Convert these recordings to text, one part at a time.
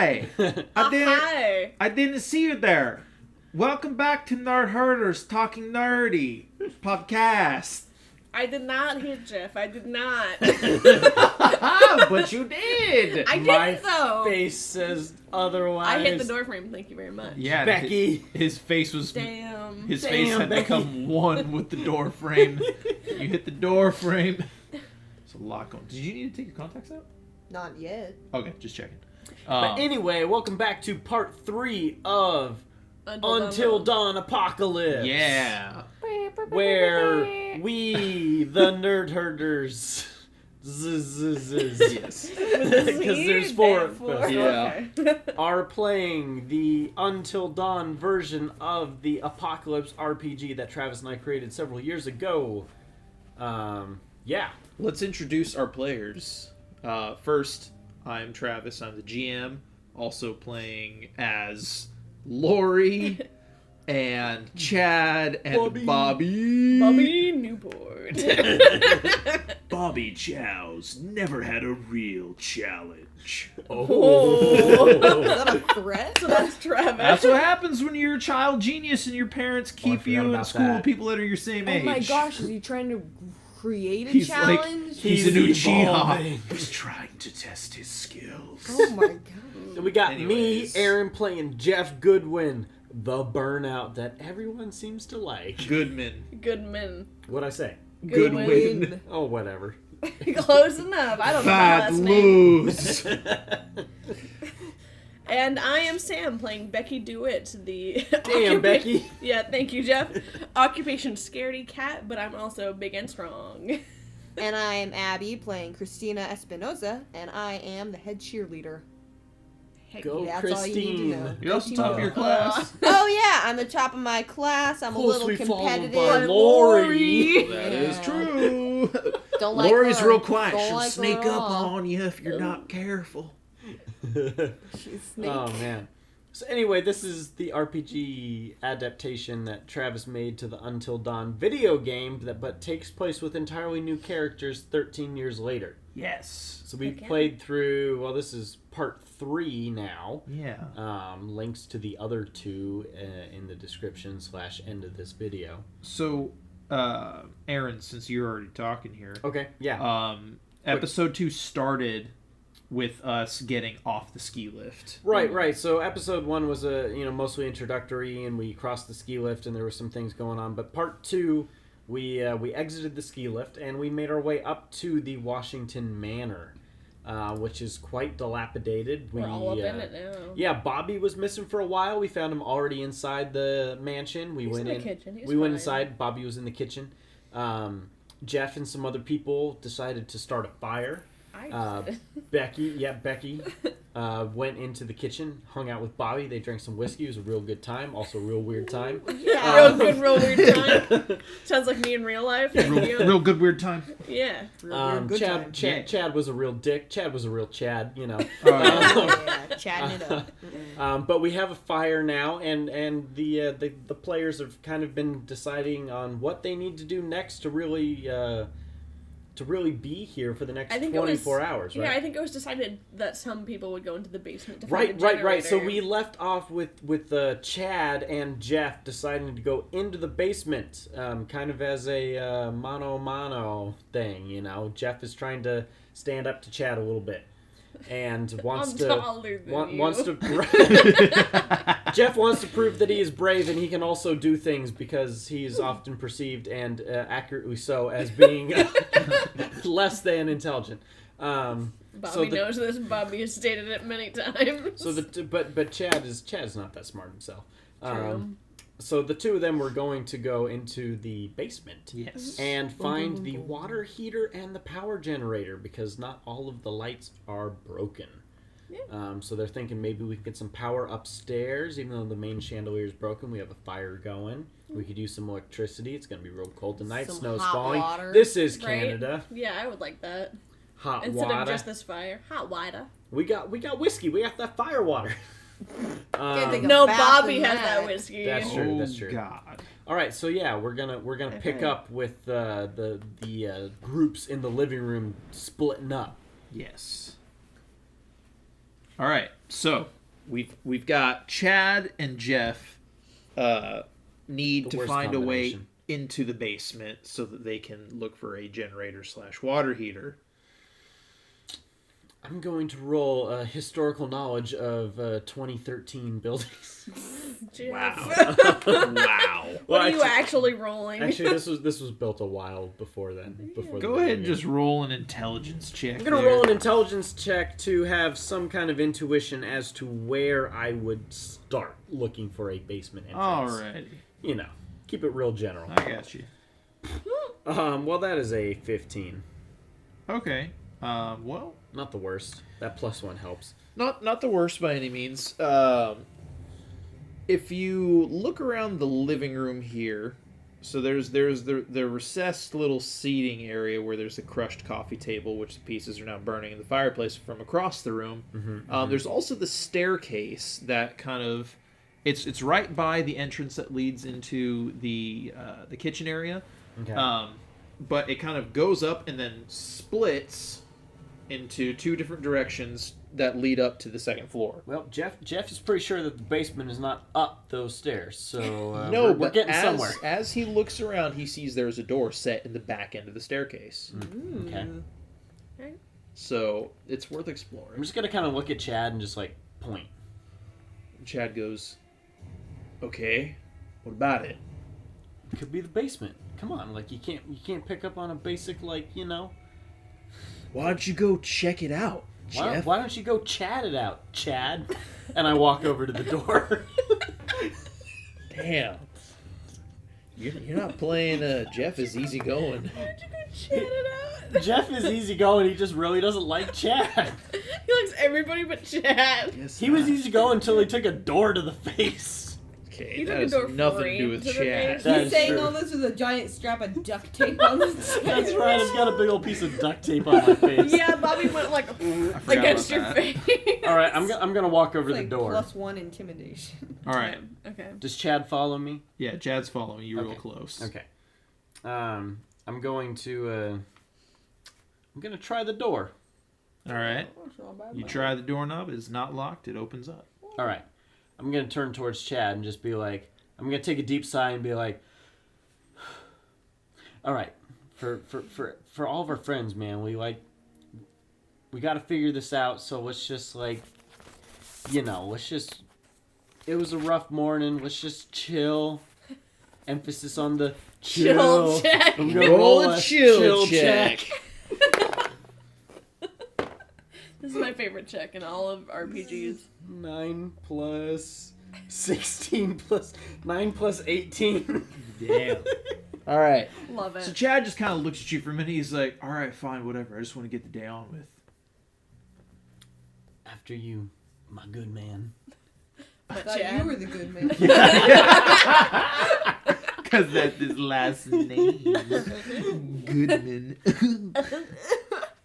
Hi. Hi. I didn't see you there. Welcome back to Nerd Herders Talking Nerdy podcast. I did not hit Jeff. I did not. But you did. I didn't, My though. face says otherwise. I hit the door frame. Thank you very much. Yeah, Becky. His face was. Damn. His face had Becky. become one with the door frame. You hit the door frame. There's a lot going. Did you need to take your contacts out? Not yet. Okay, just checking. But anyway, welcome back to part 3 of Until Dawn Apocalypse. Yeah. Where we, the Nerd Herders, yes, because there's 4 of us, Yeah. are playing the Until Dawn version of the Apocalypse RPG that Travis and I created several years ago. Yeah. Let's introduce our players. First, I'm Travis. I'm the GM, also playing as Lori and Chad and Bobby. Bobby Newport. Bobby Chow's never had a real challenge. Oh. Is that a threat? So that's Travis. That's what happens when you're a child genius and your parents keep forgot you in about school that. with people that are your same age. Oh my gosh, is he trying to create a He's like- challenge? He's a new evolving. Uchiha. He's trying to test his skills. Oh my god. So we got Anyways. me, Aaron, playing Jeff Goodwin, the burnout that everyone seems to like. Goodman. Goodman. What'd I say? Goodwin. Oh, whatever. Close enough. I don't know my Fat last name. lose. And I am Sam, playing Becky DeWitt, the... Damn, Becky. Yeah, thank you, Jeff. Occupation scaredy cat, but I'm also big and strong. And I'm Abby, playing Christina Espinoza, and I am the head cheerleader. Heck Go, That's all you need to Christine. know. You're also Go top of team your go. class. Oh yeah, I'm the top of my class. I'm a little Closely followed by competitive. Lori. That is Yeah. true. Don't like Lori's her. real quiet. Don't She'll like her sneak at up all. on you if you're not careful. She's snake. Oh, man. So anyway, this is the RPG adaptation that Travis made to the Until Dawn video game, but takes place with entirely new characters 13 years later. Yes. So we Heck yeah. played through, well, this is part 3 now. Yeah. Links to the other 2 in the description / end of this video. So, Aaron, since you're already talking here, Okay, yeah. episode 2 started with us getting off the ski lift. Right. So episode 1 was mostly introductory, and we crossed the ski lift, and there were some things going on. But part 2, we exited the ski lift, and we made our way up to the Washington Manor, which is quite dilapidated. We're all up in it now. Yeah, Bobby was missing for a while. We found him already inside the mansion. We He's went in the kitchen. He's we went fine. inside. Bobby was in the kitchen. Jeff and some other people decided to start a fire. I did. Becky went into the kitchen, hung out with Bobby. They drank some whiskey. It was a real good time. Also a real weird time. Yeah. Real good, real weird time. Sounds like me in real life. Real good weird time. Yeah. Real good time. Chad was a real dick. Chad was a real Chad, you know. Yeah, chatting it up. But we have a fire now, and the players have kind of been deciding on what they need to do next to really be here for the next 24 hours, right? Yeah, I think it was decided that some people would go into the basement to Right. find a generator. So we left off with Chad and Jeff deciding to go into the basement, kind of as a mano thing, you know. Jeff is trying to stand up to Chad a little bit, and wants I'm to taller than wants you. to. Jeff wants to prove that he is brave and he can also do things because he is often perceived and accurately so as being less than intelligent. Bobby knows this. Bobby has stated it many times. So but Chad's not that smart himself. True. So the two of them were going to go into the basement Yes. and find the water heater and the power generator because not all of the lights are broken. Yeah. So they're thinking maybe we can get some power upstairs, even though the main chandelier is broken. We have a fire going. We could use some electricity. It's going to be real cold tonight. Some Snow's hot falling. water. This is Right? Canada. Yeah, I would like that. Hot Instead water. of just this fire. Hot water. We got whiskey. We got that fire water. Can't think of No, bath Bobby than has that that. whiskey. That's true. Oh, That's true. God. All right, so yeah, we're gonna pick up with the groups in the living room splitting up. Yes. All right, so we've got Chad and Jeff need The to worst find a way combination. into the basement so that they can look for a generator / water heater. I'm going to roll historical knowledge of 2013 buildings. Jeff. Wow. What Well, are you actually rolling? Actually, this was built a while before then. Before Go ahead and just roll an intelligence check. I'm gonna there. roll an intelligence check to have some kind of intuition as to where I would start looking for a basement entrance. Alrighty. You know, keep it real general. I got you. Well, that is a 15. Okay. Well, Not the worst. That +1 helps. not the worst by any means. If you look around the living room here, so there's the recessed little seating area where there's a crushed coffee table, which the pieces are now burning in the fireplace from across the room. There's also the staircase that kind of it's right by the entrance that leads into the kitchen area. Okay. But it kind of goes up and then splits into two different directions that lead up to the second floor. Well, Jeff is pretty sure that the basement is not up those stairs, so No, we're but getting somewhere. as he looks around, he sees there's a door set in the back end of the staircase. Okay. So it's worth I'm exploring. just gonna kind of look at Chad and just like point. Chad goes, "Okay, what about it?" It could be the basement. Come on, like you can't pick up on a basic Why don't you go check it out, Jeff? Why don't you go chat it out, Chad? And I walk over to the door. Damn. You're not playing Jeff is easygoing. Why'd you go chat it out? Jeff is easygoing. He just really doesn't like Chad. He likes everybody but Chad. He was easygoing until he took a door to the face. Okay, He that took a has door nothing to do frame with to the Chad. face. That He's is saying true. all this with a giant strap of duct tape on the side. That's right. I've got a big old piece of duct tape on my face. Yeah, Bobby went like forgot against your about face. All right, I'm gonna walk over It's to like the door. +1 intimidation. All right. Okay. Does Chad follow me? Yeah, Chad's following you real Okay. close. Okay. I'm going to. I'm gonna try the door. All right. You try the doorknob. It is not locked. It opens up. All right. I'm gonna turn towards Chad and just be like, I'm gonna take a deep sigh and be like, all right, for all of our friends, man, we got to figure this out. So let's just it was a rough morning. Let's just chill. Emphasis on the chill. check. I'm gonna Roll a chill check. This is my favorite check in all of RPGs. 9 plus 16 plus 9 plus 18. Damn. All right. Love it. So Chad just kind of looks at you for a minute. He's like, "All right, fine, whatever. I just want to get the day on with." After you, my good man. I But thought Chad. you were the good man. Because that's his last name, Goodman.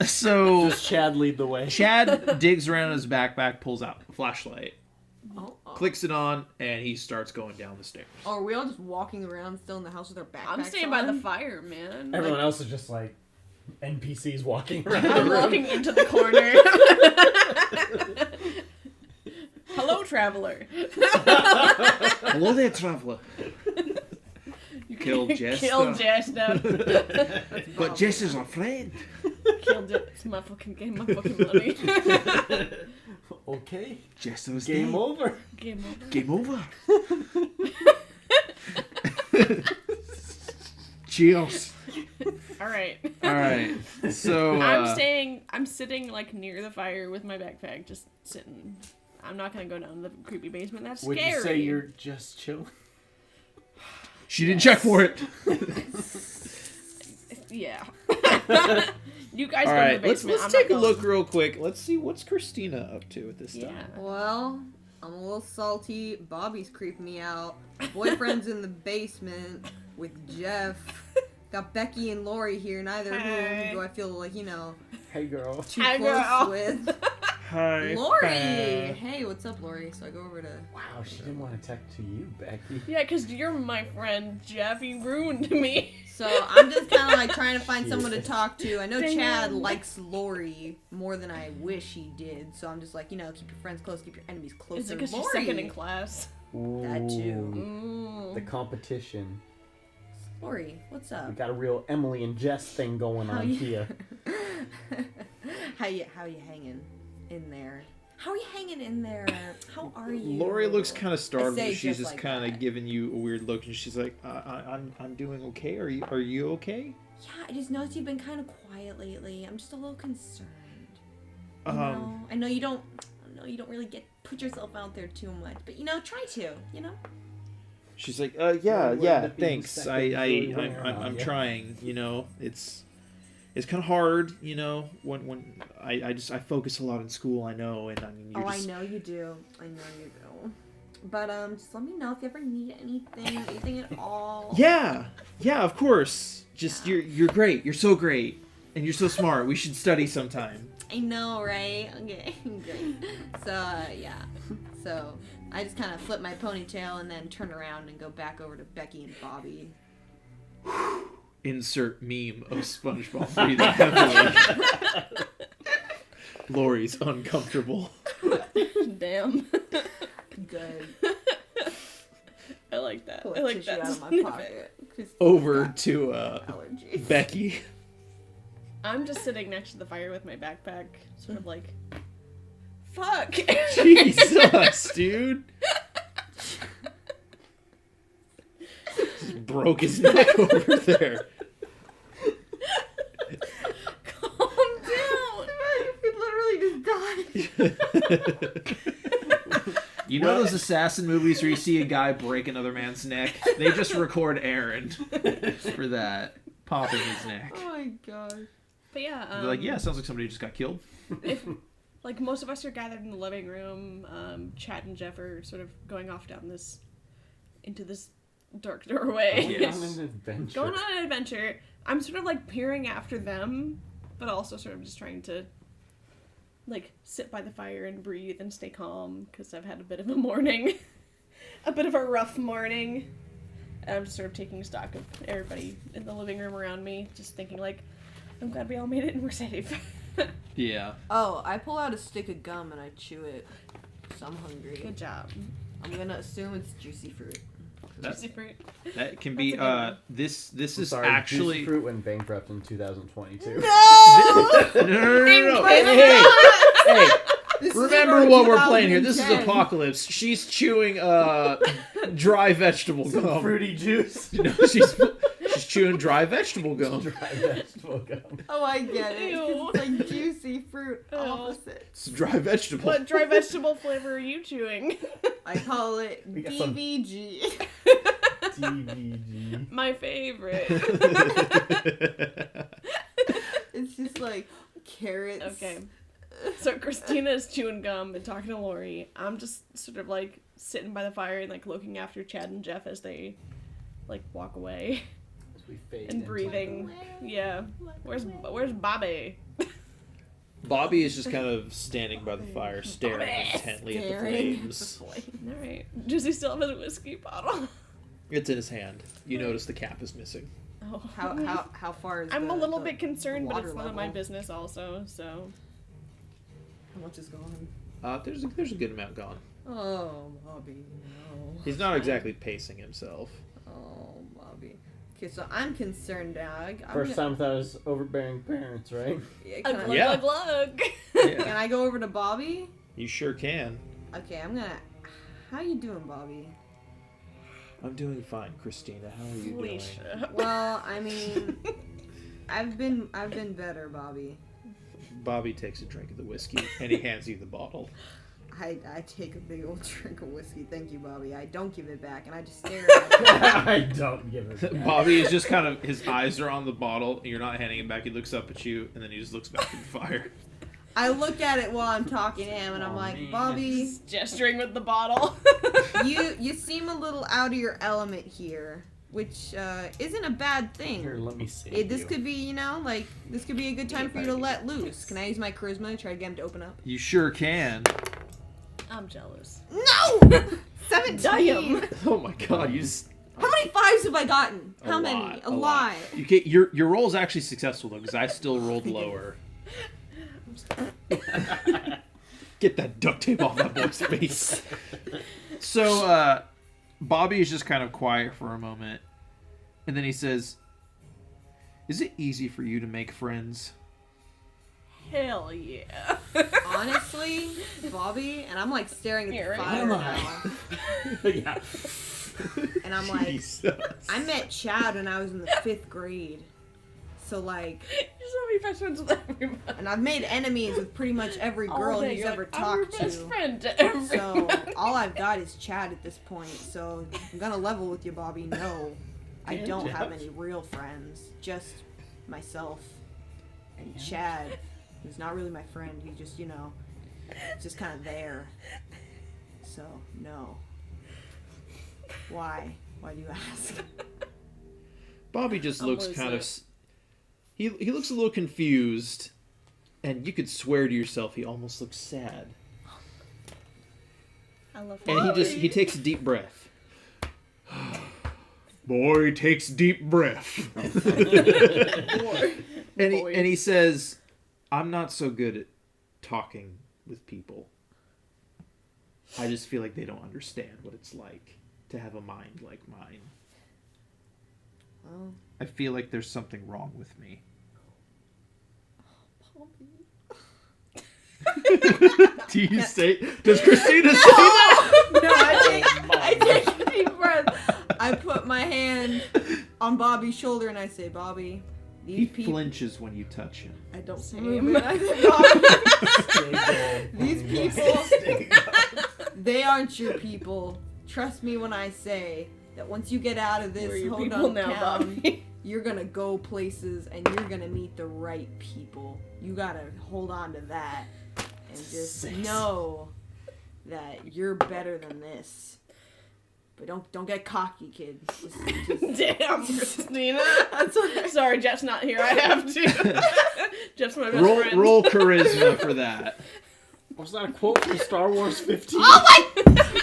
So Does Chad lead the way? Chad digs around in his backpack, pulls out a flashlight, Oh, clicks it on, and he starts going down the stairs. Oh, are we all just walking around still in the house with our backpacks I'm staying by the fire, man. Everyone else is just like NPCs walking around. I'm walking into the corner. Hello, traveler. Hello there, traveler. You killed Jess. Kill Jester. But Jess is our friend. Kill Jester. My fucking money. Okay. Jess was Game dead. over. Game over. Game over. Cheers. All right. All right. So I'm sitting like near the fire with my backpack, just sitting. I'm not gonna go down the creepy basement. That's Would scary. you say you're just chilling? she didn't check for it. Yeah. You guys All go right. to the basement. Let's I'm take a not look going. real quick. Let's see what's Christina up to at this Yeah. time. Well, I'm a little salty. Bobby's creeping me out. Boyfriend's in the basement with Jeff. Got Becky and Lori here, neither of Hey. whom do I feel like, Hey, girl. too Hi, close girl. with. Hi, Lori! Pat. Hey, what's up, Lori? So I go over to... Wow, she didn't want to talk to you, Becky. Yeah, because you're my friend, Jeff. You ruined me. So I'm just kind of like trying to find someone to Yes. talk to. I know Damn. Chad likes Lori more than I wish he did. So I'm just like, keep your friends close, keep your enemies closer. Is it because Lori. she's second in class? That too. Mm. The competition. Lori, what's up? We got a real Emily and Jess thing going on here. How you hanging in there? How are you hanging in there? How are you? Lori looks kind of startled. say She's just just like kind of that. giving you a weird look, and she's like, "I'm doing okay. Are you okay?" Yeah, I just noticed you've been kind of quiet lately. I'm just a little concerned. I know you don't really put yourself out there too much, but try to. She's like, Well, yeah, the being thanks. second is really wearing I'm on you." trying. It's kind of hard, when I focus a lot in school. I know, and I mean, you're just, I know you do. But just let me know if you ever need anything at all. Yeah, of course. Just you're great. You're so great, and you're so smart. We should study sometime. I know, right? Okay, great. So yeah. So I just kind of flip my ponytail and then turn around and go back over to Becky and Bobby. Insert meme of SpongeBob breathing heavily. Lori's uncomfortable. Damn. Good. I like that. Pull I a like tissue that. out of my snippet. pocket. 'Cause Over got to allergies. Becky. I'm just sitting next to the fire with my backpack, sort of like, fuck. Jesus, dude. Just broke his neck over there. Calm down. You literally just died. You know those assassin movies where you see a guy break another man's neck? They just record Aaron for that. Popping his neck. Oh my gosh. But yeah, They're like, yeah, sounds like somebody just got killed. if like most of us are gathered in the living room, Chad and Jeff are sort of going off into this dark doorway. Yes. On an adventure. Going on an adventure. I'm sort of like peering after them, but also sort of just trying to like sit by the fire and breathe and stay calm because I've had a bit of a morning, a bit of a rough morning. And I'm just sort of taking stock of everybody in the living room around me, just thinking like, I'm glad we all made it and we're safe. Yeah. Oh, I pull out a stick of gum and I chew it. So I'm hungry. Good job. I'm gonna assume it's juicy fruit. That's, Juicy fruit. that can be, That's a good one. this I'm is sorry, actually... Juicy Fruit went bankrupt in 2022. No. Hey, This is remember from what we're playing here. This is 2010. Apocalypse. She's chewing dry vegetable Some gum. fruity juice. No, she's chewing dry vegetable gum. Dry vegetable gum. Oh, I get it. Ew. It's like juicy fruit Ew. opposite. It's dry vegetable. What dry vegetable flavor are you chewing? I call it We got some- DVG. TVG. My favorite. It's just like carrots. Okay. So Christina is chewing gum and talking to Lori. I'm just sort of like sitting by the fire and like looking after Chad and Jeff as they like walk away As we fade and into- breathing. Yeah. Where's Bobby? Bobby is just kind of standing by the fire, staring Bobby! intently at the Staring at flames. All right. Does he still have his whiskey bottle? It's in his hand. You notice the cap is missing. Oh. How far is I'm the, a little the- bit concerned, the but it's water none of my level? business also, so. How much is gone? There's a good amount gone. Oh, Bobby, no. He's not exactly pacing himself. Oh, Bobby. Okay, so I'm concerned now. First time without his overbearing parents, right? Yeah, Glug, can, I, Yeah. glug, glug. can Yeah, I go over to Bobby? you sure can. Okay, I'm gonna. How you doing, Bobby? I'm doing fine, Christina. How are you doing? Felicia. Well, I mean, I've been better, Bobby. Bobby takes a drink of the whiskey and he hands you the bottle. I take a big old drink of whiskey. Thank you, Bobby. I don't give it back, and I just stare at it. I don't give it back. Bobby is just kind of, his eyes are on the bottle, and you're not handing it back. He looks up at you, and then he just looks back at the fire. I look at it while I'm talking to him, and I'm Aw, like, man. Bobby, Just gesturing with the bottle. you seem a little out of your element here. which isn't a bad thing. Here, let me see. This could be, this could be a good time for you to let loose. Can I use my charisma to try to get him to open up? You sure can. I'm jealous. No! 17! Damn. Oh my god, you just... How many 5s have I gotten? How many? lot, A lot. You get, your roll's actually successful, though, because I still rolled lower. Get that duct tape off that boy's face. So, Bobby is just kind of quiet for a moment. And then he says, "Is it easy for you to make friends?" Hell yeah. Honestly, Bobby, and I'm like staring at Here, the right? fire now. Yeah. And I'm like, Jesus. I met Chad when I was in the 5th grade. So like, You're so many best friends with everybody. and I've made enemies with pretty much every girl All day, he's you're ever like, I'm your talked best to. friend to everybody. So all I've got is Chad at this point. So I'm gonna level with you, Bobby. No, I And don't have Jeff. any real friends. Just myself and Chad, who's not really my friend. He's just, just kind of there. So no. Why? Why do you ask? Bobby just I'm looks with kind of... it. He looks a little confused. And you could swear to yourself he almost looks sad. I love And he takes a deep breath. Boy takes deep breath. And he says, "I'm not so good at talking with people. I just feel like they don't understand what it's like to have a mind like mine. Oh. I feel like there's something wrong with me." Do you say? Does Christina say that? No, I take a deep breath. I put my hand on Bobby's shoulder and I say, Bobby, He these people. flinches when you touch him. I don't Same. move it. I say, Bobby, these people, they aren't your people. Trust me when I say that once you get out of We're this your hold people on now, town, Bobby. you're gonna go places and you're gonna meet the right people. You gotta hold on to that and just know that you're better than this. But don't get cocky, kid. Just Damn, Christina. That's what Sorry, Jeff's not here. I have to. Jeff's my best friend. Roll charisma for that. Was that a quote from Star Wars 15? Oh my!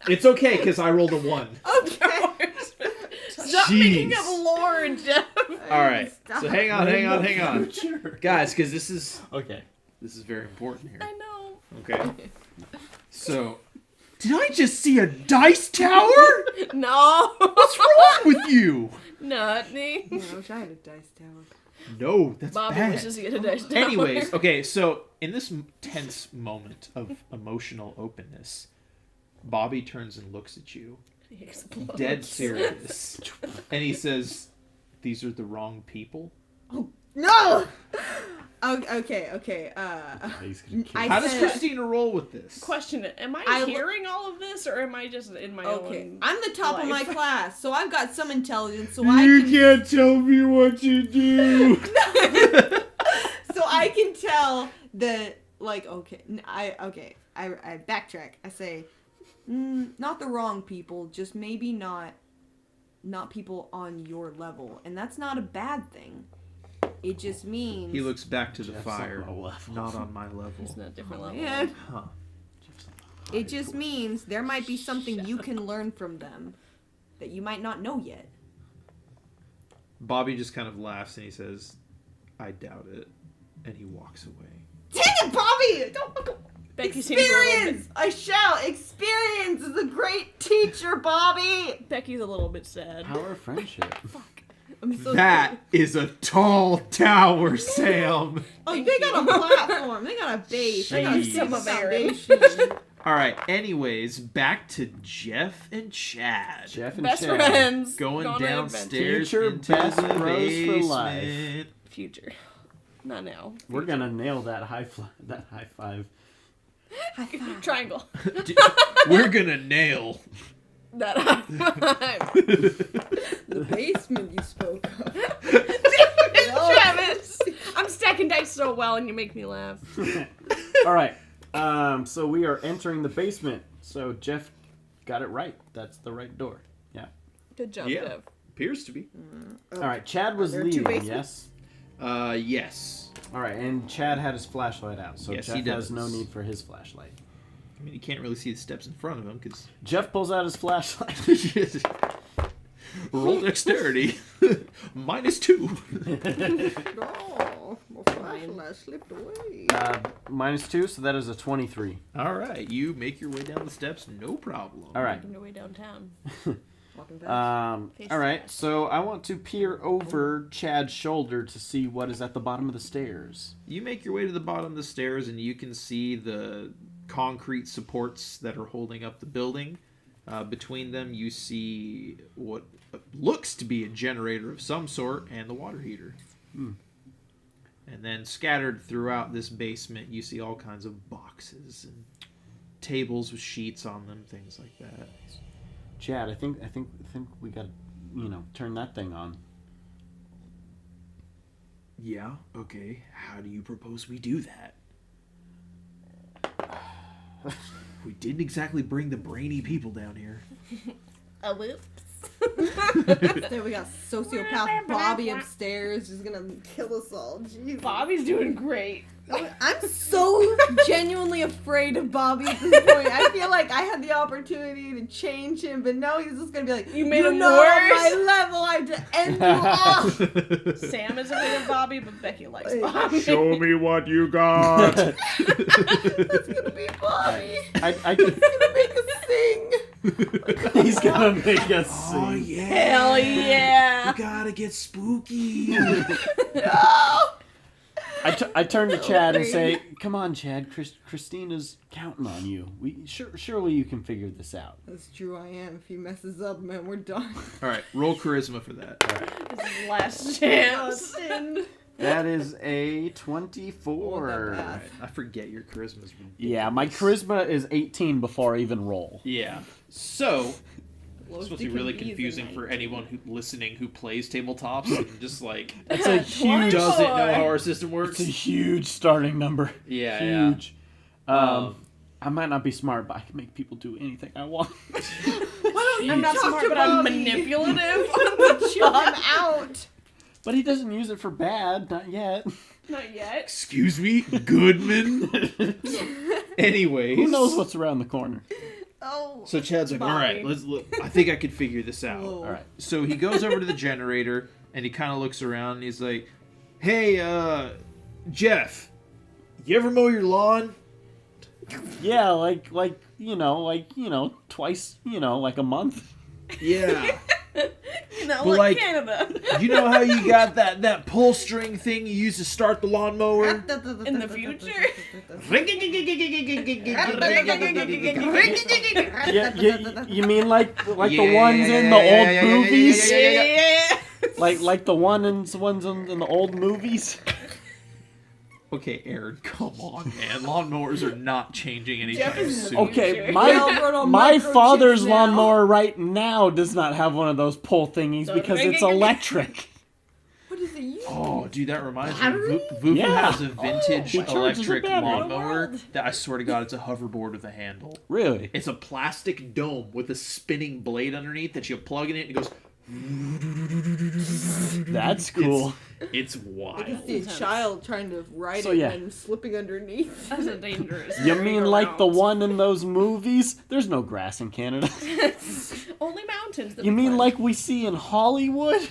It's okay because I rolled a 1. Okay. Stop Jeez. making up lore, Jeff. All right. Stop. So hang on, Sure. guys, because this is Okay. very important here. I know. Okay. So, did I just see a dice tower? No. What's wrong with you? Nothing. Yeah, I wish I had a dice tower. No, that's Bobby bad. wishes he had a dice tower. Anyways, okay, so in this tense moment of emotional openness, Bobby turns and looks at you, He explodes. dead serious, and he says, "These are the wrong people." No! Okay. He's gonna kill I How does said- Christina roll with this? Question it. Am I, I lo- hearing all of this, or am I just in my Okay. own? I'm the top of my life? class, so I've got some intelligence, so I can can't tell me what you do. so I can tell that, like, I backtrack. I say, not the wrong people, just maybe not people on your level, and that's not a bad thing. It just means He looks back to the Jeff's fire. on my level. Not on my level. It's not a different level. man, Huh. it just means there might be something you can learn from them that you might not know yet. Bobby just kind of laughs and he says, "I doubt it," and he walks away. Dang it, Bobby! Don't Becky seems a little bit. experience! I shout, experience is a great teacher, Bobby! Becky's a little bit sad. Power of friendship. I'm so That is a tall tower, Sam. Oh, they got a platform. They got a base. They got a Jeez. stable Some of Aaron. foundation. All right. Anyways, back to Jeff and Chad. Jeff and Best Chad. friends. Going on an downstairs Future into best the bros for basement. life. adventure. Future. Not now. We're gonna nail that high five. High five. Triangle. We're gonna nail. That high. The basement you spoke of. Travis! I'm stacking dice so well and you make me laugh. All right. So we are entering the basement. So Jeff got it right. That's the right door. Yeah. Good job, Yeah. Jeff. Appears to be. All right, Chad was Are there two leading, basements? yes? Yes. All right, and Chad had his flashlight out, so Yes, Jeff he has no does. need for his flashlight. I mean, you can't really see the steps in front of him because. Jeff pulls out his flashlight. Roll dexterity. -2. Oh, my flashlight slipped away. -2, so that is a 23. All right, you make your way down the steps, no problem. All right. Making your way downtown. Walking fast. Face All right, fast. so I want to peer over Chad's shoulder to see what is at the bottom of the stairs. You make your way to the bottom of the stairs, and you can see the concrete supports that are holding up the building. Between them, you see what looks to be a generator of some sort and the water heater. Hmm. And then scattered throughout this basement, you see all kinds of boxes and tables with sheets on them, things like that. Chad, I think we got to, turn that thing on. Yeah, okay. How do you propose we do that? We didn't exactly bring the brainy people down here. A whoops. Then we got sociopath Bobby upstairs, who's gonna kill us all. Jesus. Bobby's doing great. I'm so genuinely afraid of Bobby at this point. I feel like I had the opportunity to change him, but no, he's just gonna be like, You made him know worse." my level, I have to end you off. Sam is afraid of Bobby, but Becky likes Bobby. me what you got. It's gonna be Bobby. I He's gonna make us sing. He's gonna make us sing. Oh yeah. Hell yeah. You gotta get spooky. No. I turn to Chad and say, "Come on, Chad. Christina's counting on you. Surely you can figure this out." That's true, I am. If he messes up, man, we're done. All right, roll charisma for that. All right. This is last chance. That is a 24. Not bad. All right, I forget your charisma's ridiculous. Yeah, my charisma is 18 before I even roll. Yeah. So Lowest it's supposed to it be really can be is a confusing for 19. anyone who plays tabletops and just like That's a huge. doesn't know how our system works. It's a huge starting number. Yeah, Huge. Um, I might not be smart, but I can make people do anything I want. Why don't you I'm not talk smart, to but I'm Bobby? manipulative. Chill him out. But he doesn't use it for bad, not yet. Not yet. Excuse me, Goodman. Anyways, Who knows what's around the corner? Oh. So Chad's like, all right, Bobby. let's look. I think I could figure this out. Whoa. All right. So he goes over to the generator and he kind of looks around and he's like, "Hey, Jeff, you ever mow your lawn?" Yeah, like twice, like a month. Yeah. No, But, like like- Canada. You know how you got that pull string thing you use to start the lawnmower? In the future? Yeah, you mean like the ones in the Yeah, old yeah, movies? Yeah. Like the ones in the old movies? Okay, Aaron, come on, man. Lawnmowers are not changing anytime Jeff is soon. Okay, Sure. my Railroad on my microchips father's now. lawnmower right now does not have one of those pull thingies because it's electric. What is it use? Oh, dude, that reminds me. Battery? Vufu Yeah. has a vintage he charges a electric battery. lawnmower that I swear to God, it's a hoverboard with a handle. Really? It's a plastic dome with a spinning blade underneath that you plug in it and it goes. That's cool. It's I can wild. see a child trying to ride So, it yeah. and slipping underneath. That's a dangerous. You mean like the merry-go-round. one in those movies? There's no grass in Canada. Only mountains. that You we mean climb. like we see in Hollywood?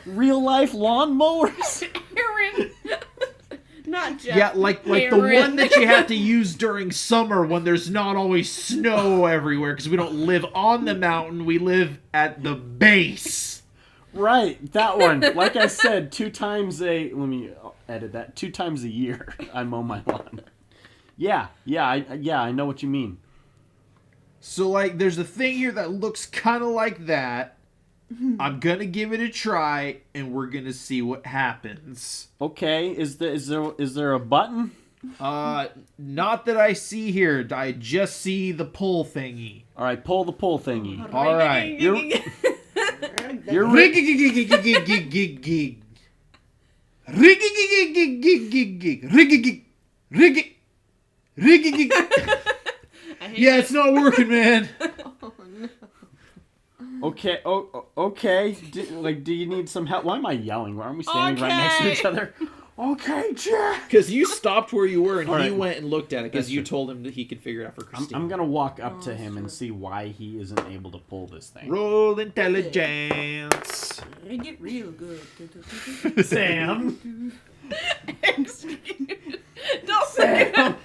Real life lawnmowers? Aaron? Not Jeff. Yeah, like the Aaron. one that you have to use during summer when there's not always snow everywhere because we don't live on the mountain, we live at the base. Right, that one. Like I said, 2 times let me edit that. 2 times a year I mow my lawn. Yeah, I know what you mean. So like there's a thing here that looks kind of like that. I'm gonna give it a try and we're gonna see what happens. Okay, is there a button? Not that I see here. I just see the pull thingy. All right, pull the pull thingy. All right. You're Rig-a-gig-gig-gig-gig-gig. Rig-a-gig-gig-gig-gig-gig. Rig-a-gig. Rig-a- Rig-a-gig. I hate Yeah, it's not working, man. Oh no. Okay. Okay. Do you need some help? Why am I yelling? Why aren't we standing right next to each other? Okay, Jack. Because you stopped where you were and All he right. went and looked at it because That's you true. told him that he could figure it out for Christine. I'm gonna walk up to Oh, him and sure. see why he isn't able to pull this thing. Roll intelligence. They get real good. Sam. Don't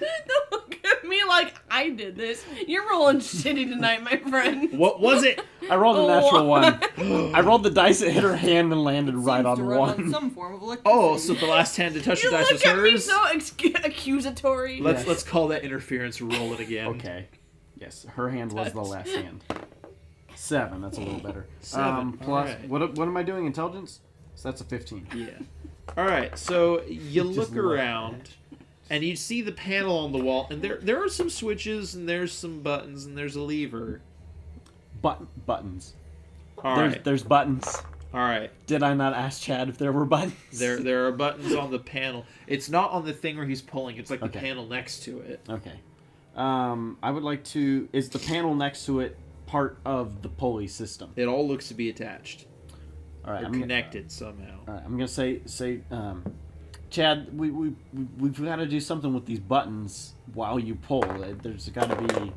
look at me like I did this. You're rolling shitty tonight, my friend. What was it? I rolled a natural What? one. I rolled the dice, it hit her hand, and landed right Seems on to run one. some form of electricity. Oh, so the last hand to touch You the dice was look at me hers? so accusatory. Let's call that interference. Roll it again. Okay. Yes, her hand was the last hand. 7. That's a little better. 7, Plus, alright. what am I doing? Intelligence? So that's a 15. Yeah. All right. So you Just look look around, and you see the panel on the wall, and there are some switches, and there's some buttons, and there's a lever. Buttons. All right. There's buttons. All right. Did I not ask Chad if there were buttons? There are buttons on the panel. It's not on the thing where he's pulling. It's like the Okay. panel next to it. Okay. I would like to. Is the panel next to it part of the pulley system? It all looks to be attached. All right. Or connected somehow. All right. I'm gonna say, Chad, we've got to do something with these buttons while you pull. There's got to be,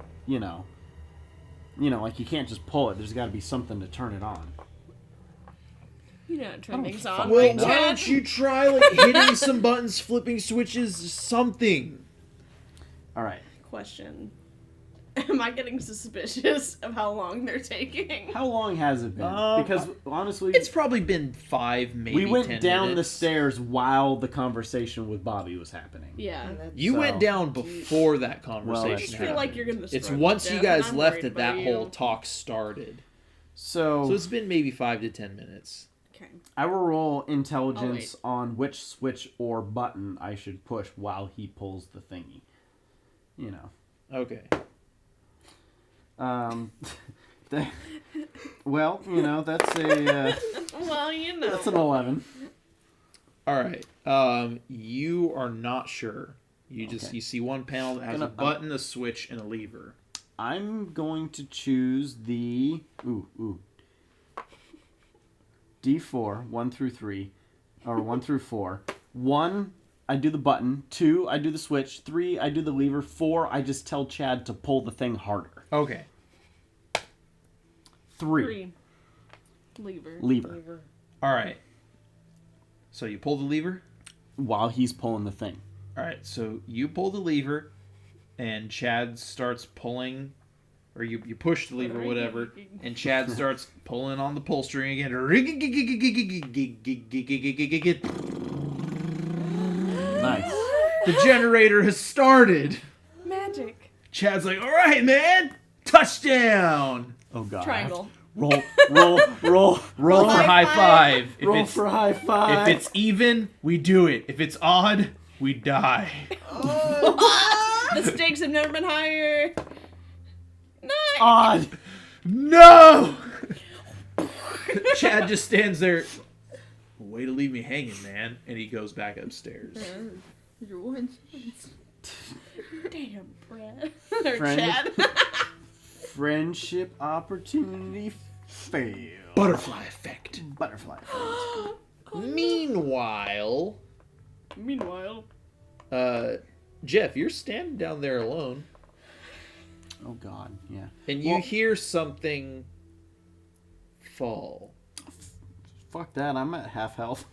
like you can't just pull it. There's got to be something to turn it on. You know how to turn things fucking on. Well, right, why Chad? don't you try like hitting some buttons, flipping switches, something? All right. Question. Am I getting suspicious of how long they're taking? How long has it been? Because honestly, It's probably been 5, maybe we went 10 down the minutes. stairs while the conversation with Bobby was happening. Yeah. You So- went down before that I conversation just true. feel like you're gonna. It's struggle once to you death, and guys I'm left worried that that about whole you. talk started. So So it's been maybe 5 to 10 minutes. Okay. I will roll intelligence on which switch or button I should push while he pulls the thingy. Okay. Well, that's a Well, that's an 11. All right. You are not sure. You Okay. see one panel that has a Gonna- button, a switch, and a lever. I'm going to choose the D4 1 through 3 or 1 through 4. 1 I do the button, 2 I do the switch, 3 I do the lever, 4 I just tell Chad to pull the thing harder. Okay. 3 lever All right. So you pull the lever. while he's pulling the thing. All right. So you pull the lever, and Chad starts pulling, or you push the lever, whatever, and Chad starts pulling on the pull string again. Nice. The generator has started. Magic. Chad's like, "All right, man, touchdown! Oh god. Triangle. Roll. Roll for high five. If Roll it's for high five. if it's even, we do it. If it's odd, we die." The stakes have never been higher. No. odd. No! Chad just stands there. Way to leave me hanging, man. And he goes back upstairs. Your one. Damn, Brad. Or Friend. Chad. Friendship opportunity fail. Butterfly effect. Butterfly. Meanwhile, Meanwhile. Jeff, you're standing down there alone, Oh god, yeah. and you Well- hear something fall. Fuck that, I'm at half health.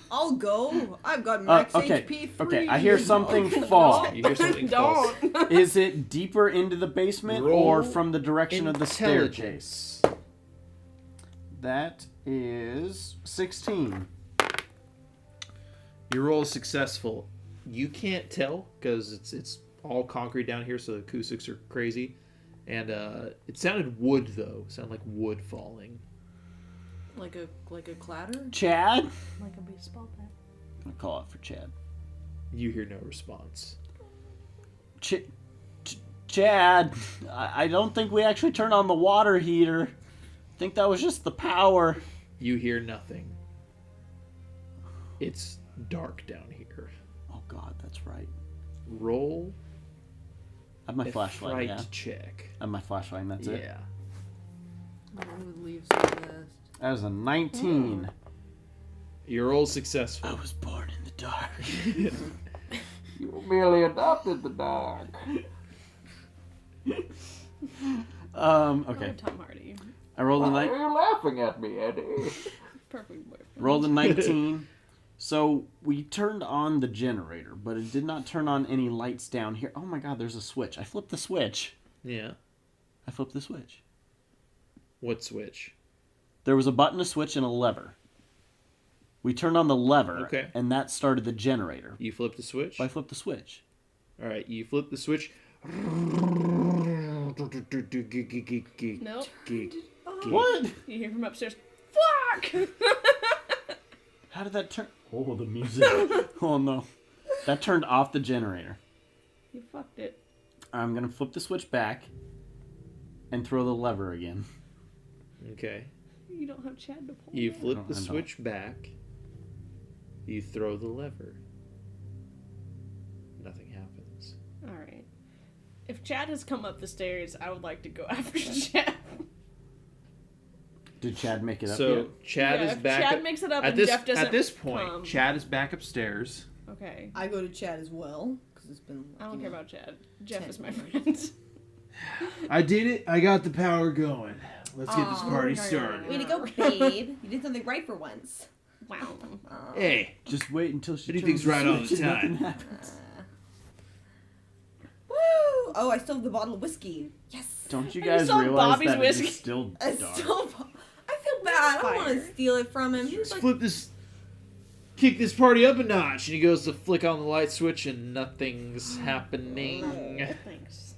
I'll go. I've got max okay, HP free. okay, I hear something fall. You hear something fall. Don't. Is it deeper into the basement Roll or from the direction of the staircase? Intelligence. That is 16. Your roll is successful. You can't tell because it's all concrete down here, so the acoustics are crazy. And it sounded wood though. It sounded like wood falling. Like a clatter. Chad? Like a baseball bat. I'll call it for Chad. You hear no response. Chad, I don't think we actually turned on the water heater. I think that was just the power. You hear nothing. It's dark down here. Oh god, that's right. Roll I have my a flashlight, fright yeah. check. I have my flashlight and that's it. Yeah. Who leaves the best? That was a 19. You're all successful. I was born in the dark. You merely adopted the dark. Okay. Oh, Tom Hardy. I rolled a Why 19. are you laughing at me, Eddie? Perfect boyfriend. Rolled a 19. So we turned on the generator, but it did not turn on any lights down here. Oh my god, there's a switch. I flipped the switch. Yeah. I flipped the switch. What switch? There was a button, a switch, and a lever. We turned on the lever, Okay. and that started the generator. You flipped the switch? I flipped the switch. All right, you flip the switch. Nope. What? You hear from upstairs. Fuck! How did that turn? Oh, the music. Oh no. That turned off the generator. You fucked it. I'm going to flip the switch back and throw the lever again. Okay. You don't have Chad to pull. You it. flip I the don't. switch back. You throw the lever. Nothing happens. All right. If Chad has come up the stairs, I would like to go after Chad. Did Chad make it up So yet? Chad Yeah, is if back. Chad up- makes it up at and this Jeff doesn't at this point, come. Chad is back upstairs. Okay. I go to Chad as well because it's been. I don't care about Chad. Jeff 10 is my friend. I did it. I got the power going. Let's get this Aw. party started. Way to go, babe! You did something right for once. Wow. Hey, Just wait until she Anything's turns the right all the switch and time. nothing happens. Woo! Oh, I still have the bottle of whiskey. Yes. Don't you I guys saw realize Bobby's that whiskey. it's still I dark? still. I feel bad. I don't want Fire. to steal it from him. He was let's like, flip this. Kick this party up a notch, and he goes to flick on the light switch, and nothing's happening. Thanks.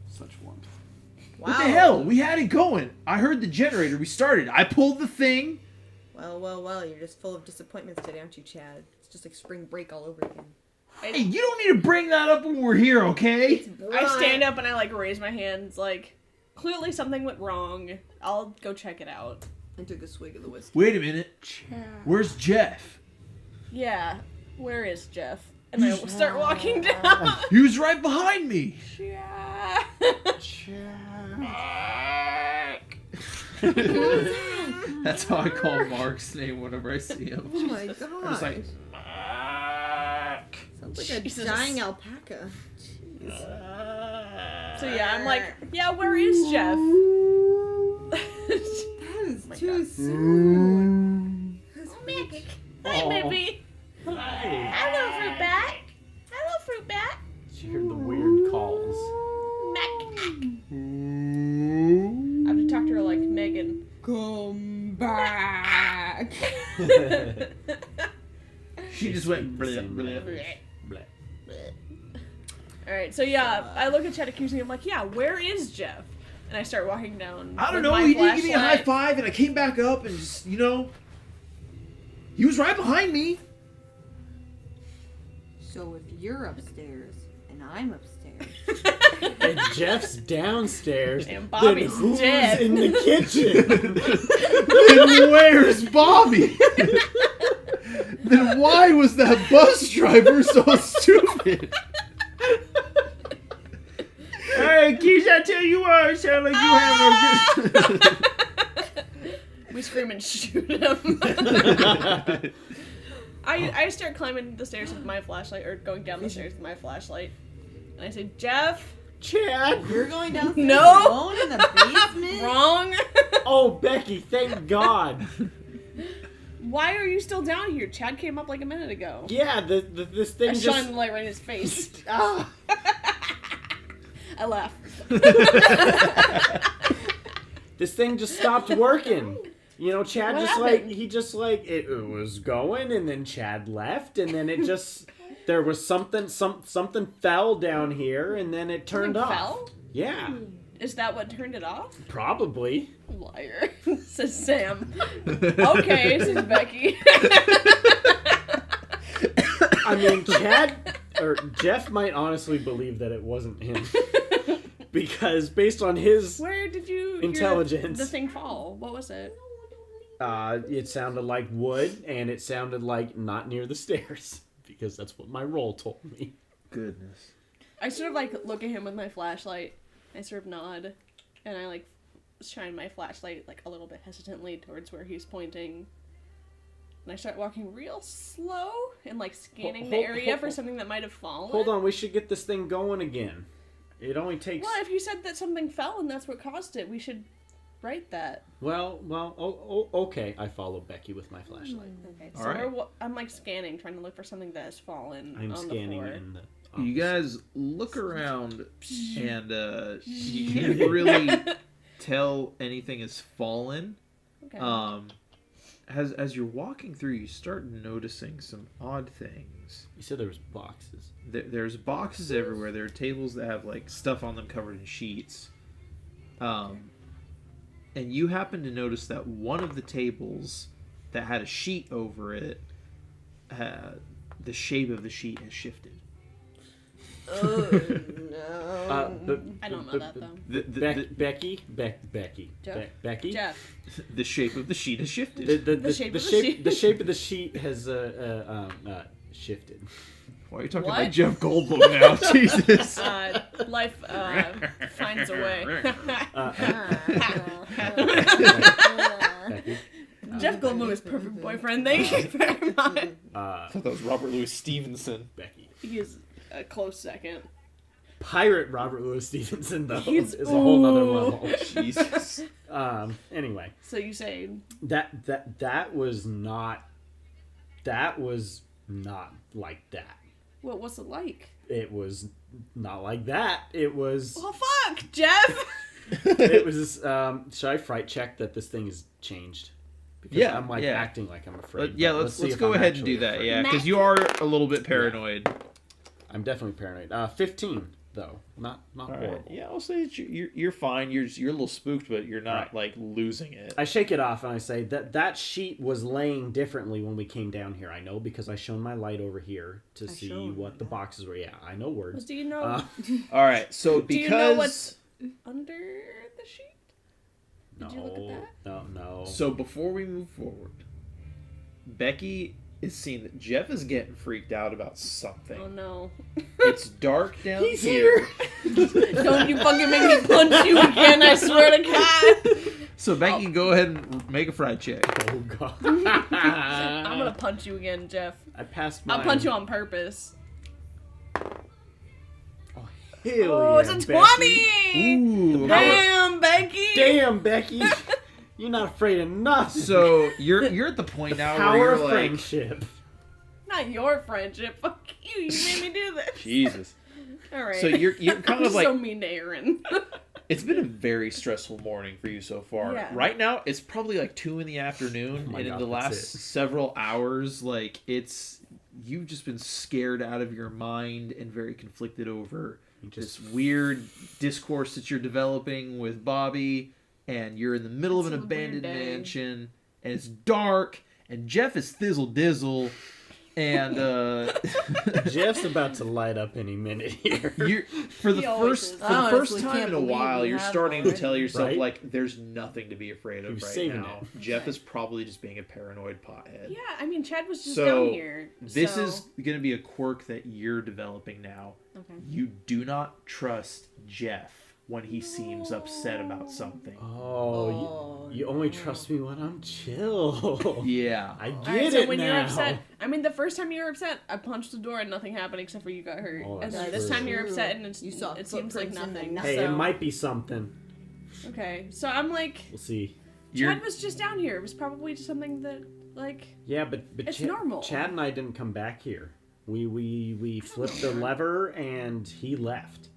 Such warmth. wow. What the hell? We had it going. I heard the generator. We started. I pulled the thing. Well. You're just full of disappointments today, aren't you, Chad? It's just like spring break all over again. Hey, you don't need to bring that up when we're here, okay? I stand up and I like raise my hands. Like, clearly something went wrong. I'll go check it out. And took a swig of the whiskey. Wait a minute. Where's Jeff? Yeah. Where is Jeff? And I will start walking down. He was right behind me. Yeah. That's how I call Mark's name whenever I see him. Oh my god. I'm just like, Sounds like Jesus. a dying alpaca. So yeah, I'm like, yeah, where is Jeff? That is my too God. soon. Mick. Hi, Aw. baby. Hi. Hello, fruit bat. Hello, fruit bat. She heard the weird calls. Mac. I have to talk to her like Megan. Come back. she just went. Same bleh, thing. bleh. Alright, so yeah, I look at Chad accusing him like, yeah, where is Jeff? And I start walking down. I don't with know. my He didn't give me a high flashlight. five, and I came back up, and just he was right behind me. So if you're upstairs and I'm upstairs, And Jeff's downstairs. And then Bobby's who's dead. in the kitchen? Then where's Bobby? Then why was that bus driver so stupid? Hey, Keisha, I tell you what, it sound like you having a good. We scream and shoot him. I start climbing the stairs with my flashlight, or going down the stairs with my flashlight. And I say, Jeff, Chad. you're going downstairs No. alone in the basement. wrong. Oh, Becky, thank God. Why are you still down here? Chad came up like a minute ago. Yeah, this I thing shone just. the light right in his face. Ah. I laugh. This thing just stopped working. You know, Chad What just happened? it was going, and then Chad left, and then it just there was something fell down here, and then it turned Something off. fell? Yeah, Is that what turned it off? probably. Liar, says Sam. Okay, says Becky. I mean, Jeff might honestly believe that it wasn't him. Because based on his, Where did you Intelligence. hear the thing fall? What was it? it sounded like wood, and it sounded like not near the stairs. Because that's what my roll told me. Goodness. I sort of like look at him with my flashlight. I sort of nod, and I like shine my flashlight like a little bit hesitantly towards where he's pointing. And I start walking real slow and like scanning the area for something that might have fallen. Hold on, we should get this thing going again. It only takes... Well, if you said that something fell and that's what caused it, we should write that. Okay. I follow Becky with my flashlight. Okay, All so right. I'm like scanning, trying to look for something that has fallen I'm on scanning the floor. in the... You guys look around, and you can't really tell anything has fallen. Okay. As you're walking through, you start noticing some odd things. You said there was boxes. There's boxes everywhere. There are tables that have like stuff on them covered in sheets. And you happen to notice that one of the tables that had a sheet over it, the shape of the sheet has shifted. Oh no. I don't know that though. Becky? Jeff? Becky? Jeff. The shape of the sheet has shifted. The shape of the shape sheet. the shape of the sheet has shifted. Why are you talking What? like Jeff Goldblum now? Jesus. Life finds a way. Becky? Jeff Goldblum is perfect boyfriend. Thank you very much. I thought that was Robert Louis Stevenson. Becky. He is a close second. Pirate Robert Louis Stevenson though He's- is a whole nother ooh. level. Jesus. Anyway, So you say that was not like that. what was it like? It was not like that. It was Well, fuck, Jeff. it was should I fright check that this thing has changed? Because Yeah, I'm like yeah. acting like I'm afraid. Yeah, but let's see if go I'm ahead and do actually that. afraid. Yeah, because you are a little bit paranoid. I'm definitely paranoid. 15 though, not All horrible. right. Yeah, I'll say that you're fine. You're a little spooked, but you're not Right. like losing it. I shake it off and I say that sheet was laying differently when we came down here. I know because I shone my light over here to see shone what the boxes were. Yeah, I know words. Do you know? All right. So do you because know what's under the sheet? No, Did you look at that? no. so before we move forward, Becky is seeing that Jeff is getting freaked out about something. Oh no! It's dark down He's here. Don't you fucking make me punch you again! I swear to God. So Becky, go ahead and make a fright check. Oh god. I'm gonna punch you again, Jeff. I passed mine. I'll punch you on purpose. Hell Oh, it's yeah, a Becky. 20! Ooh. Damn, Becky! Damn, Becky. You're not afraid of nothing. So you're at the point now where Power you're of like, friendship. Not your friendship. Fuck you. You made me do this. Jesus. All right. So you're kind I'm of like, so mean to Aaron. it's been a very stressful morning for you so far. Yeah. Right now, it's probably like 2 in the afternoon, Oh my and God, in the that's last it. several hours, like you've just been scared out of your mind and very conflicted over this weird discourse that you're developing with Bobby, and you're in the middle of It's an a weird abandoned day. mansion, and it's dark, and Jeff is thizzle dizzle, and Jeff's about to light up any minute here. you're for the He always first is. for the I first honestly time can't in a believe while, we you're have starting to already. tell yourself Right? like there's nothing to be afraid of He was right saving now. it. Jeff Okay. is probably just being a paranoid pothead. Yeah, I mean, Chad was just So down here. this so- is going to be a quirk that you're developing now. Okay. You do not trust Jeff when he seems upset about something. Oh, you only trust me when I'm chill. Yeah. I get Alright, so it when now. you're upset, I mean, the first time you were upset, I punched the door and nothing happened except for you got hurt. Oh, and that's then this true. time you're upset and it's, You saw it seems like footprints in the nothing. night. Hey, so, it might be something. Okay, so I'm like, We'll see. You're, Chad was just down here. It was probably just something that, like, Yeah, but It's normal. Chad and I didn't come back here. We flipped the lever and he left.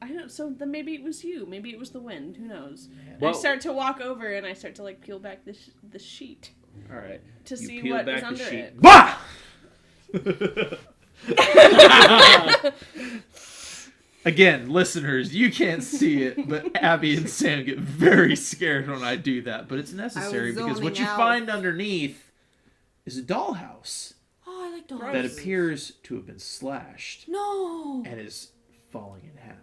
I don't. So then maybe it was you. Maybe it was the wind. Who knows? Well- I start to walk over and I start to like peel back the sheet all right. to You see peel what back was the under sheet. it. Bah! Again, listeners, you can't see it, but Abby and Sam get very scared when I do that. But it's necessary because what zoning you out. find underneath is a dollhouse Oh, I like dogs. that appears to have been slashed No. and is falling in half.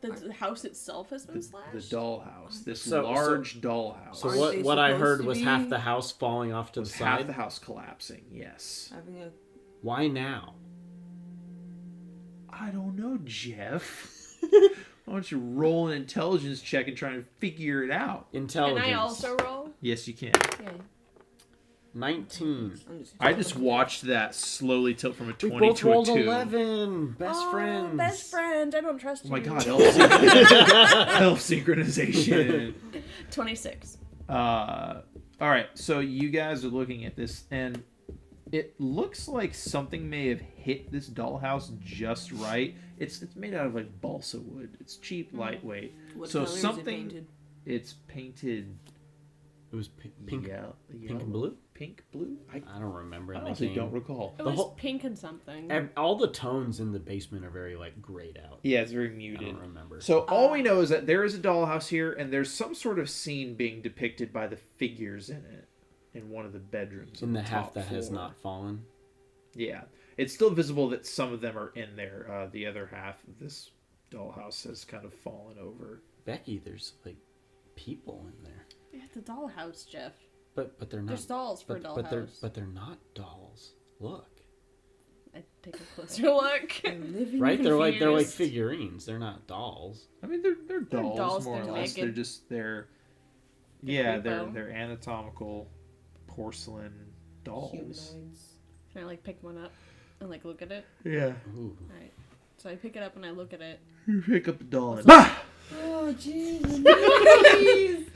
The house itself has been slashed. The dollhouse, this So- large dollhouse. So Aren't they what I supposed heard to was be? half the house falling off to the was half side. the house collapsing. Yes. Having a Why now? I don't know, Jeff. Why don't you roll an intelligence check and try to figure it out? Intelligence. Can I also roll? Yes, you can. Yeah. 19. I just watched that slowly tilt from a We 20 both to a rolled 2. 11. Best friends. Best friend. I don't trust Oh you. my god, elf synchronization. 26. Alright, so you guys are looking at this, and it looks like something may have hit this dollhouse just right. It's made out of like balsa wood. It's cheap, lightweight. What So color is it something- painted? It's painted It was pink. yellow, Pink and blue? Pink, blue? I I don't remember. in the honestly game. don't recall. It The was whole- pink and something. All the tones in the basement are very like grayed out. Yeah, it's very I muted. don't remember. So all we know is that there is a dollhouse here, and there's some sort of scene being depicted by the figures in it, in one of the bedrooms. in on the half top that has floor. not fallen. Yeah, it's still visible that some of them are in there. The other half of this dollhouse has kind of fallen over. Becky, there's like people in there, Yeah, it's a dollhouse, Jeff. but they're not. There's dolls for a dollhouse. but they're not dolls. Look, I take a closer look. Living right? They're like confused. figurines. They're not dolls. I mean, they're dolls, dolls, more they're or less. naked. They're They're they're creepo. anatomical porcelain dolls. humanoids. Can I like pick one up and like look at it? Yeah, Ooh. Alright. So I pick it up and I look at it. you pick up the doll and Oh jeez.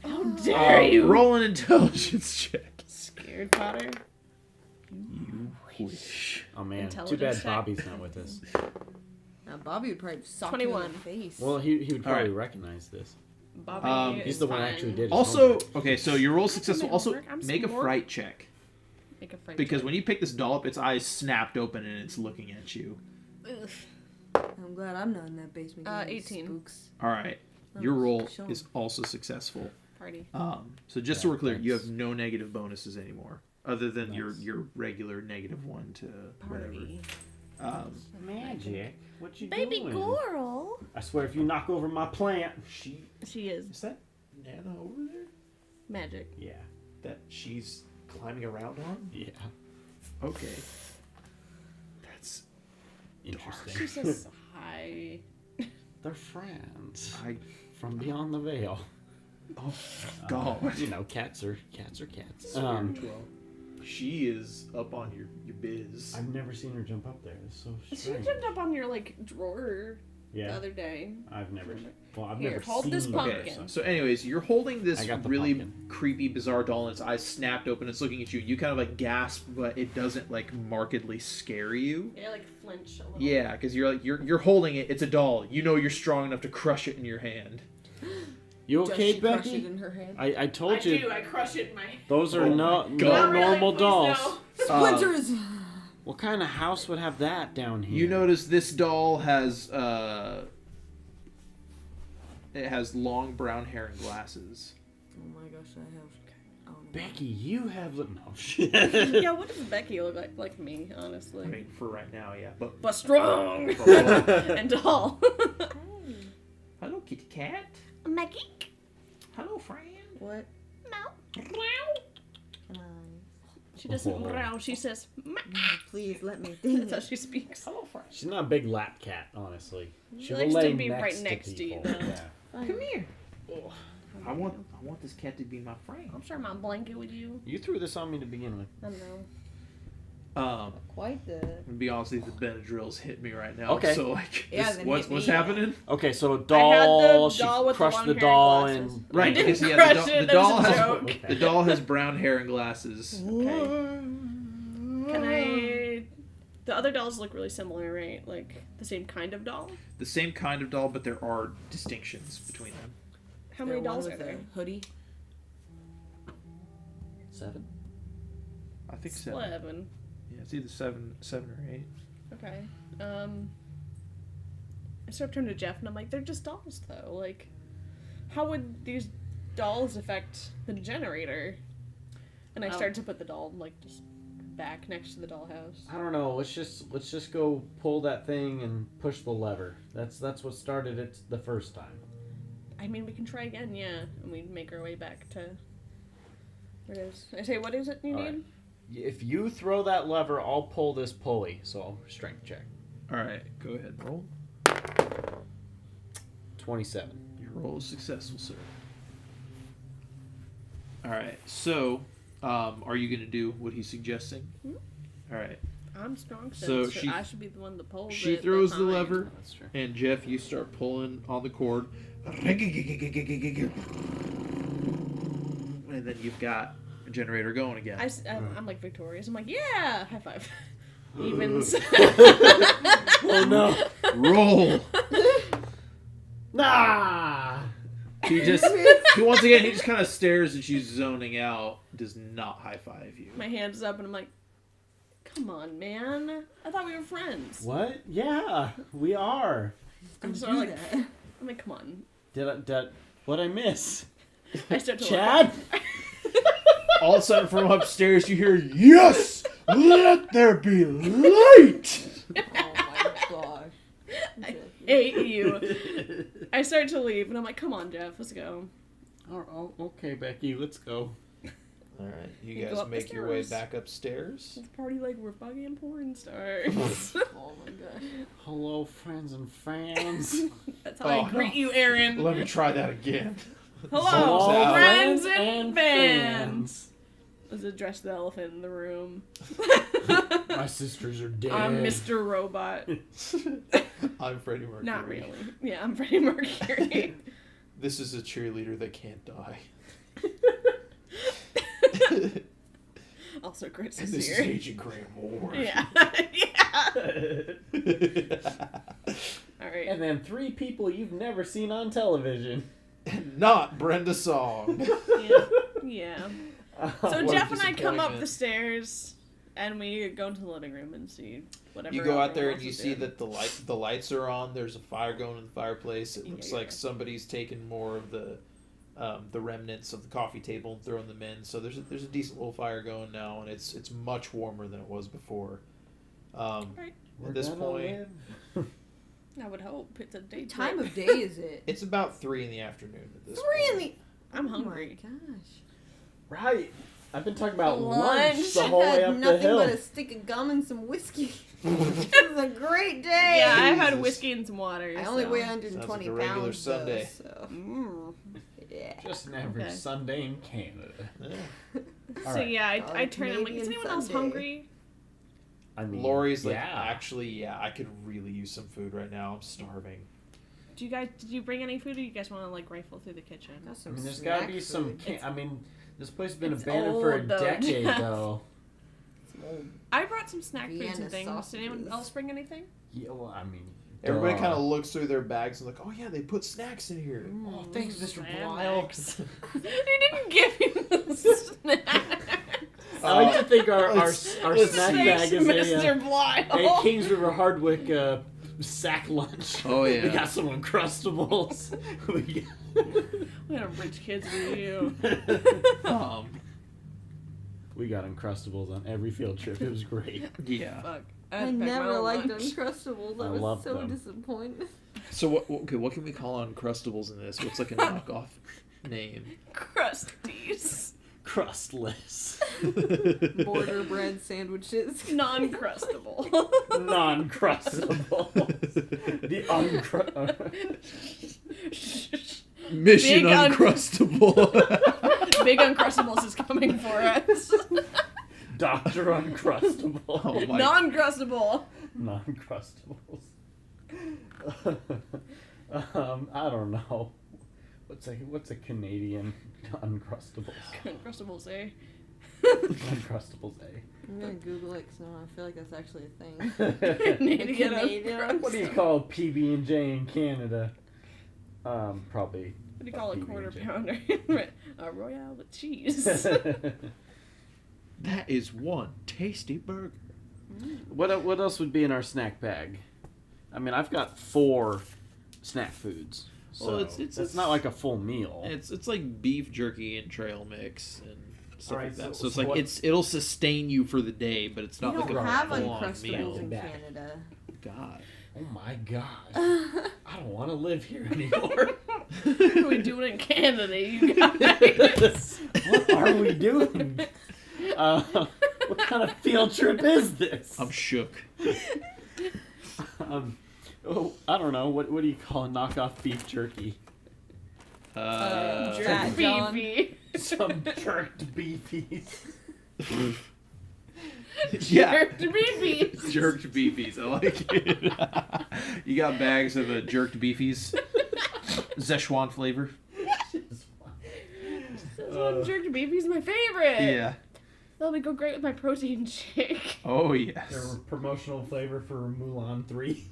How dare you! roll an intelligence check. Scared Potter. You wish. Oh man, too Intelligence bad check. Bobby's not with us. Now Bobby would probably sock 21. you in the face. Well, he would probably All right. recognize this. Bobby He's is the one fine. who actually did his Also, homework. okay, so your roll successful. my Also, homework. I'm make a smart. fright check. Make a fright Because check. when you pick this doll up, its eyes snapped open and it's looking at you. Ugh. I'm glad I'm not in that basement. getting 18. Spooks. All right, your roll show 'em. is also successful. Party. So just so Yeah, we're clear, you thanks. have no negative bonuses anymore, other than Nice. your regular -1 to whatever. Party. Magic. What you Baby doing? girl. I swear, if you knock over my plant, She is Is that Nana over there magic. yeah, that she's climbing around on? yeah, Okay, that's interesting. She says hi. They're friends I. from beyond the veil. Oh God. You know, cats are cats. Spiritual. She is up on your biz. I've never seen her jump up there. It's so She strange. jumped up on your like drawer the Yeah, other day. I've never. Well, I've Here, never hold seen this her, pumpkin. Okay, so anyways, you're holding this I got the really pumpkin. creepy, bizarre doll, and its eyes snapped open. It's looking at you. You kind of like gasp, but it doesn't like markedly scare you. Yeah, like flinch a little. Yeah, because you're like you're holding it. It's a doll. You know you're strong enough to crush it in your hand. You Does okay, she crush Becky? it in her hand? I told you I crush it in my. those are Oh no my God. normal dolls. Splinters. What kind of house would have that down here? You notice this doll has it has long brown hair and glasses. Oh my gosh, I have. Oh, no. Becky, you have no. Yeah, what does Becky look like? Like me, honestly. I mean, for right now, yeah. But But strong and tall. hello, kitty cat. Becky. Hello, friend. What? She doesn't Oh. growl. She says. "Meow." Please let me think. That's how she speaks. Hello, friend. She's not a big lap cat, honestly. She will likes to lay be right next to you, people. though. Yeah. Come here. I want this cat to be my friend. I'm sure my blanket with you. You threw this on me to begin with. I don't know. Quite the. To be honest, with you, the Benadryl's hit me right now. Okay. So like, Yeah, this- then what's hit what's me. happening? Okay, so a I had doll. the doll with she the crushed long the hair doll and glasses. and Right. didn't because, yeah, crush the it, the that doll was a has joke. the doll has brown hair and glasses. Can I? The other dolls look really similar, right? Like the same kind of doll. The same kind of doll, but there are distinctions between them. How many dolls are there? Hoodie. 7. I think 7. 11. Yeah, it's either 7 or 8. Okay. I sort of turned to Jeff and I'm like, they're just dolls though. Like, how would these dolls affect the generator? And I Oh. started to put the doll like just back next to the dollhouse. I don't know. Let's just go pull that thing and push the lever. That's what started it the first time. I mean, we can try again, yeah, and we make our way back to where it is. I say, what is it you All need? right. If you throw that lever, I'll pull this pulley. So I'll strength check. All right, go ahead. Roll. 27. Your roll is successful, sir. All right. So, are you going to do what he's suggesting? All right. I'm strong, So so I should be the one to pull. She throws the behind. lever, That's true. and Jeff, you start pulling on the cord. And then you've got a generator going again. I'm like victorious. I'm like, yeah, high five. Evens. Oh no! Roll. Nah! He once again, he just kind of stares and she's zoning out. Does not high five you. My hand's up, and I'm like, come on, man. I thought we were friends. What? Yeah, we are. I'm Don't so do like, that. I'm like, come on. What'd I miss? I start to Chad? All of a sudden, from upstairs, you hear, "Yes, let there be light." Oh my gosh. I hate you. I start to leave, and I'm like, come on, Jeff, let's go. Oh, okay, Becky, let's go. All right, you You go guys up the make your way stairs. back upstairs. Let's party like we're fucking porn stars. Oh my gosh. Hello, friends and fans. That's how I greet you, Aaron. Let me try that again. Hello, Hello, friends and fans. Let's address the elephant in the room. My sisters are dead. I'm Mr. Robot. I'm Freddie Mercury. Not really. Yeah, I'm Freddie Mercury. This is a cheerleader that can't die. Also, Chris And is this is here. Agent Graham Moore. Yeah. Yeah. All right. And then 3 people you've never seen on television. Not Brenda Song. Yeah. Yeah. So What a Jeff and I come up disappointment. the stairs, and we go into the living room and see whatever. You go out everyone there else and you is see doing. that the lights are on. There's a fire going in the fireplace. It looks Yeah. like somebody's taken more of the remnants of the coffee table and thrown them in. So there's a decent little fire going now, and it's much warmer than it was before. Right. We're At this gonna point, live. I would hope it's a What date. time of day is it? it's about 3 in the afternoon at this 3 in point. the. I'm Oh hungry. my gosh. Right. I've been talking about Lunch. lunch the I've whole way had up the nothing hill. but a stick of gum and some whiskey. This is a great day. Yeah, I've had Jesus. whiskey and some water. I only so. weigh Sounds 120 like a regular pounds Sunday. though, so Mm. yeah. Just an average Okay. Sunday in Canada. Yeah. So Alright. yeah, I On turn. I'm like, is Canadian anyone else Sunday. hungry? I mean, Lori's like, yeah. actually, yeah, I could really use some food right now. I'm starving. Did you bring any food, or you guys want to like rifle through the kitchen? Got I some mean, there's got to snack be some. food. I mean, this place has been it's abandoned for a old, though, decade, Jeff. though. Some old I brought some snack foods Vienna and things. Did anyone sausages. else bring anything? Yeah, well, I mean, Everybody duh. kind of looks through their bags and like, oh yeah, they put snacks in here. Oh, thanks, Mr. Snacks. He didn't give you the snacks. I like to think our let's snack see. bag is Mr. a Blyle. Kings River Hardwick sack lunch. Oh, yeah. We got some Uncrustables. What a rich kids are you. We got Uncrustables on every field trip. It was great. Yeah. Fuck. I had to pack my never own liked lunch. Uncrustables. I I was love so them. disappointed. So what can we call Uncrustables in this? What's like a knockoff name? Crusties. Crustless. Border bread sandwiches. Non-crustable. Non-crustable. The Mission Big Uncrustable. Big Uncrustables is coming for us. Dr. Uncrustable. Oh my. Non-crustable. Non-crustables. I don't know. What's a Canadian Uncrustables? Uncrustables, eh? Uncrustables, eh? I'm gonna Google it because I feel like that's actually a thing. Need to get Canadian a What do you call PB&J in Canada? Probably. What do you call a PB&J. quarter pounder? A Royale with cheese. That is one tasty burger. What else would be in our snack bag? I mean, I've got 4 snack foods. So Well, it's not like a full meal. It's like beef jerky and trail mix and stuff Alright, like that. so- So it's so like what- it'll sustain you for the day, but it's We not like don't a have full-on Uncrustables meal. in Back. Canada. God. Oh my gosh. I don't want to live here anymore. What are we doing in Canada, you guys? What are we doing? What kind of field trip is this? I'm shook. Oh, I don't know. What do you call a knockoff beef jerky? Fat John. Beefy. Some jerked beefies. Yeah. Jerked beefies. Jerked beefies. I like it. You got bags of jerked beefies. Szechuan flavor. Jerked beefy's my favorite. Yeah. That'll go great with my protein shake. Oh, yes. Their promotional flavor for Mulan 3.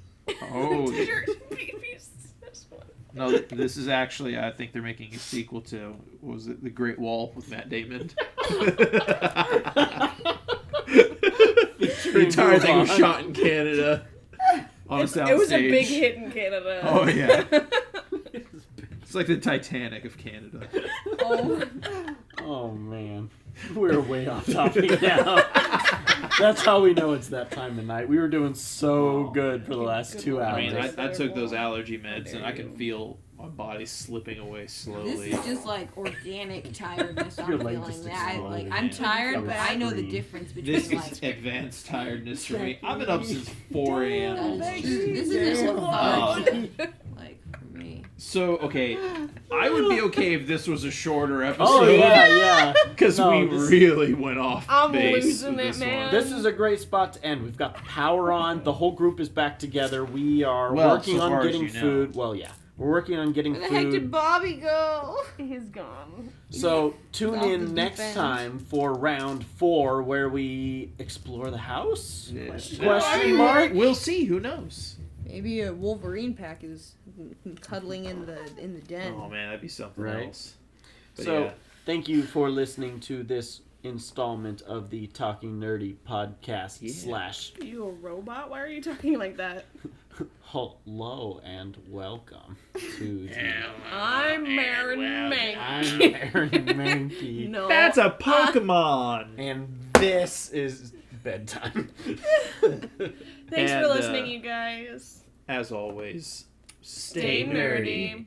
Oh, yeah. Jerked beefy's. No, this is actually, I think they're making a sequel to, what was it, The Great Wall with Matt Damon? The entire thing was shot in Canada on a soundstage. It was a big hit in Canada. Oh, yeah. It's like the Titanic of Canada. Oh, man. We're way off topic now. That's how we know it's that time of night. We were doing so good for the last 2 hours. I mean, I took those allergy meds, and I can feel my body slipping away This slowly. is just like organic tiredness. I'm Your leg feeling just that. exploded. I'm tired, That but was I know the free. difference between This like. is advanced tiredness for me. I've been up since 4 a.m. That is true. This is just fun. Like for me. So, okay, I would be okay if this was a shorter episode. Oh, yeah. Because No, we this- really went off I'm base losing with it, this man. one. This is a great spot to end. We've got the power on. The whole group is back together. We are Well, working so far on as getting you know. food. Well, yeah. We're working on getting Where the heck did food. Bobby go? He's gone. So tune Off the in deep next end. time for round 4 where we explore the house? Yeah. Question mark? We'll see. Who knows? Maybe a Wolverine pack is cuddling in the den. Oh man, that'd be something Right. else. But So yeah. thank you for listening to this installment of the Talking Nerdy podcast Yeah. You a robot? Why are you talking like that? Hello and welcome to the... I'm Marin Mank. I'm Aaron Mankey. No. That's a Pokemon. And this is bedtime. Thanks And, for listening, you guys. As always, Stay nerdy.